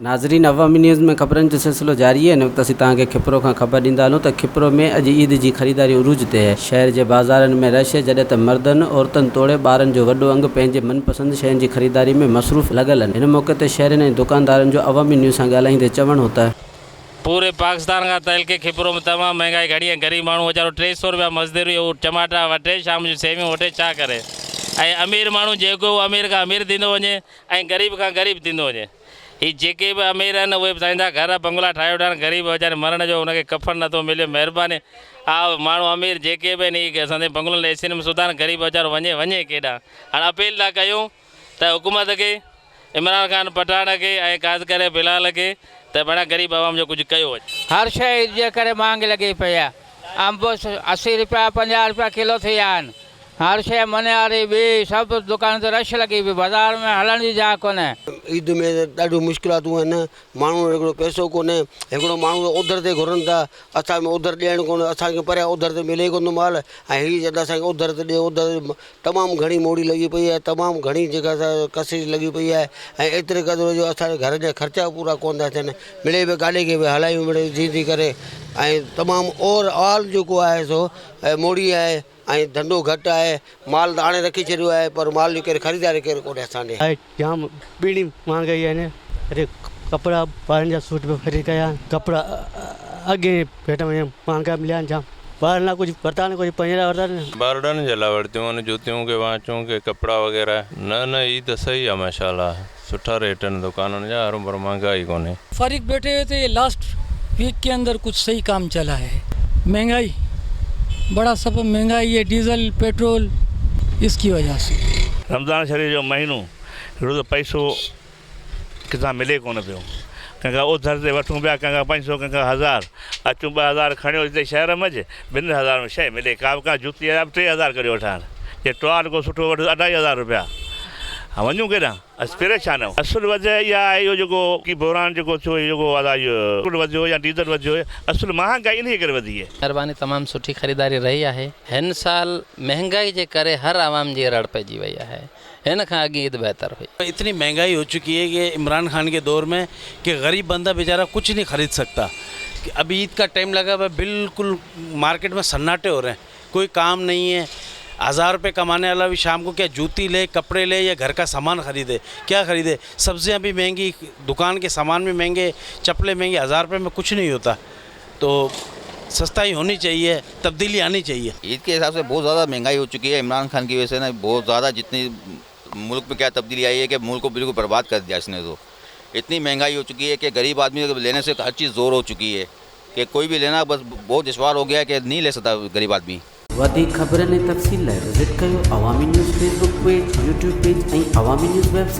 नाज़रीन, अवामी न्यूज़ में ख़बरनि जो सिलसिलो जारी है। इन वक्त असीं तव्हांखे खिपरो खां ख़बर ॾींदा हलूं त खिपरो में अॼु ईद जी ख़रीदारी उरूज ते है। शहर जे बाज़ारनि में रश है, जॾहिं त मर्दनि औरतनि तोड़े ॿारनि जो वॾो अंग पंहिंजे मनपसंद शयुनि जी ख़रीदारी में मसरूफ़ लॻल आहिनि। हिन मौक़े ते शहरनि ऐं दुकानदारनि जो अवामी न्यूज़ सां ॻाल्हाईंदे चवणु होता है, पूरे पाकिस्तान का तेल के खिपरो में तमाम महंगाई घड़ी है। गरीब माण्हू वीचारो 300 रुपया मज़दूरी टमाटा वठे, शाम जो सेवियूं वठे, छा करे। ऐं अमीर माण्हू जेको अमीर खां अमीर थींदो वञे ऐं गरीब खां गरीब थींदो वञे। ही जेके भी अमीर आहिनि उहे पंहिंजा घर बंगला ठाहे वठनि, गरीब वीचारे मरण जो उनखे कफन नथो मिले। महिरबानी माण्हू अमीर जेके भी आहिनि असांजे बंगलनि एसियुनि में सुधार, गरीब वीचारो वञे केॾां। हाणे अपील था कयूं त हुकूमत खे, इमरान खान पठान खे ऐं ख़ासि करे बिलाल खे त पाण गरीब आवाम जो कुछ कयो वञे। हर शइ जे करे महांगी लगी पई आहे। अंब 80 रुपया 50 रुपया किलो थी विया आहिनि। हर शइ मनिहारी बि सभु दुकान ते रश लगी पई, बाज़ार में हलण जी जाइ कोन्हे। ईद में ॾाढियूं मुश्किलातूं आहिनि। माण्हू हिकिड़ो पैसो कोन्हे, हिकिड़ो माण्हू उधर ते घुरनि था, असां में उधर ॾियणु कोन्हे, असांखे परियां उधर ते मिले कोन थो माल। ऐं हीअ जॾहिं असांखे उधर ते ॾियो, उधर तमामु घणी मोड़ी लॻी पई आहे, तमामु घणी जेका कसरी लॻी पई आहे। ऐं एतिरे क़दुरु जो असांजे घर जा ख़र्चा पूरा कोन था थियनि। मिड़े बि गाॾी खे बि हलायूं मिड़े जी थी करे। ऐं तमामु ओवरऑल जेको आहे सो मोड़ी आहे ऐं धंधो घटि आहे। माल त हाणे रखी छॾियो आहे, पर माल जो केरु ख़रीदारी केरु कोन्हे असांजे। जाम ॿीड़ी महांगाई आहे न। अरे कपिड़ा ॿारनि जा सूट बि ख़रीद कया, कपिड़ा अॻे भेट में महांगा मिलिया आहिनि जाम। ॿार ना कुछ वरिता न, कुछ पंहिंजा वरिता न। ॿारनि जे लाइ वरितियूं आहिनि, जूतियूं के वाचूं के कपिड़ा वग़ैरह। न ई त सही आहे, माशाल्लाह सुठा रेट आहिनि दुकाननि जा, पर महंगाई कोन्हे। फारिग बैठे हुए थे, लास्ट वीक के अंदर कुछ सही काम चला है। महंगाई बड़ा सब महंगाई है, डीजल पेट्रोल, इसकी वजह से। रमज़ान शरीफ़ जो महीनो रोज़ पैसो किथां मिले कोन पियो। कंहिंखां उधर ते वठूं पिया, कंहिंखां 500, कंहिंखां 1000, अचूं 2000 खणियो हिते शहर में ॿिनि 1000 में शइ मिले। का 3000 करे वठां, ये टुआल को सुठो वठो 2500 रुपया। हाँ वञूं केॾां, अस परेशान आहियूं। असुलु वजह इहा आहे, इहो जेको की बहिरान जेको थियो, जेको इहो वधियो या डीज़ल वधियो, असुलु महांगाई इन करे वधी आहे। महिरबानी, तमामु सुठी ख़रीदारी रही आहे। हिन साल महंगाई जे करे हर आवाम जी रड़ पइजी वई आहे। हिन खां अॻु ईद बहितर हुई। इतनी महंगाई हो चुकी है कि इमरान खान के दौर में कि गरीब बंदा बेचारा कुछ नहीं ख़रीद सकता। अभी ईद का टाइम लगा हुआ, बिल्कुल मार्केट में सन्नाटे हो रहे हैं, कोई काम नहीं है। 1000 रुपये कमाने वाला भी शाम को क्या जूती ले, कपड़े ले या घर का सामान ख़रीदे, क्या ख़रीदे। सब्जियां भी महंगी, दुकान के सामान भी महंगे, चप्पलें महंगी। 1000 रुपये में कुछ नहीं होता। तो सस्ताई होनी चाहिए, तब्दीली आनी चाहिए। ईद के हिसाब से बहुत ज़्यादा महंगाई हो चुकी है। इमरान खान की वजह से ना बहुत ज़्यादा, जितनी मुल्क में क्या तब्दीली आई है कि मुल्क को बिल्कुल बर्बाद कर दिया इसने। तो इतनी महंगाई हो चुकी है कि गरीब आदमी लेने से हर चीज़ ज़ोर हो चुकी है कि कोई भी लेना बस बहुत दुश्वार हो गया है कि नहीं ले सकता गरीब आदमी। वधीक ख़बरनि ऐं तफ़सील लाइ विज़िट कयो अवामी news Facebook page, YouTube page ऐं अवामी न्यूज़ वेबसाइट।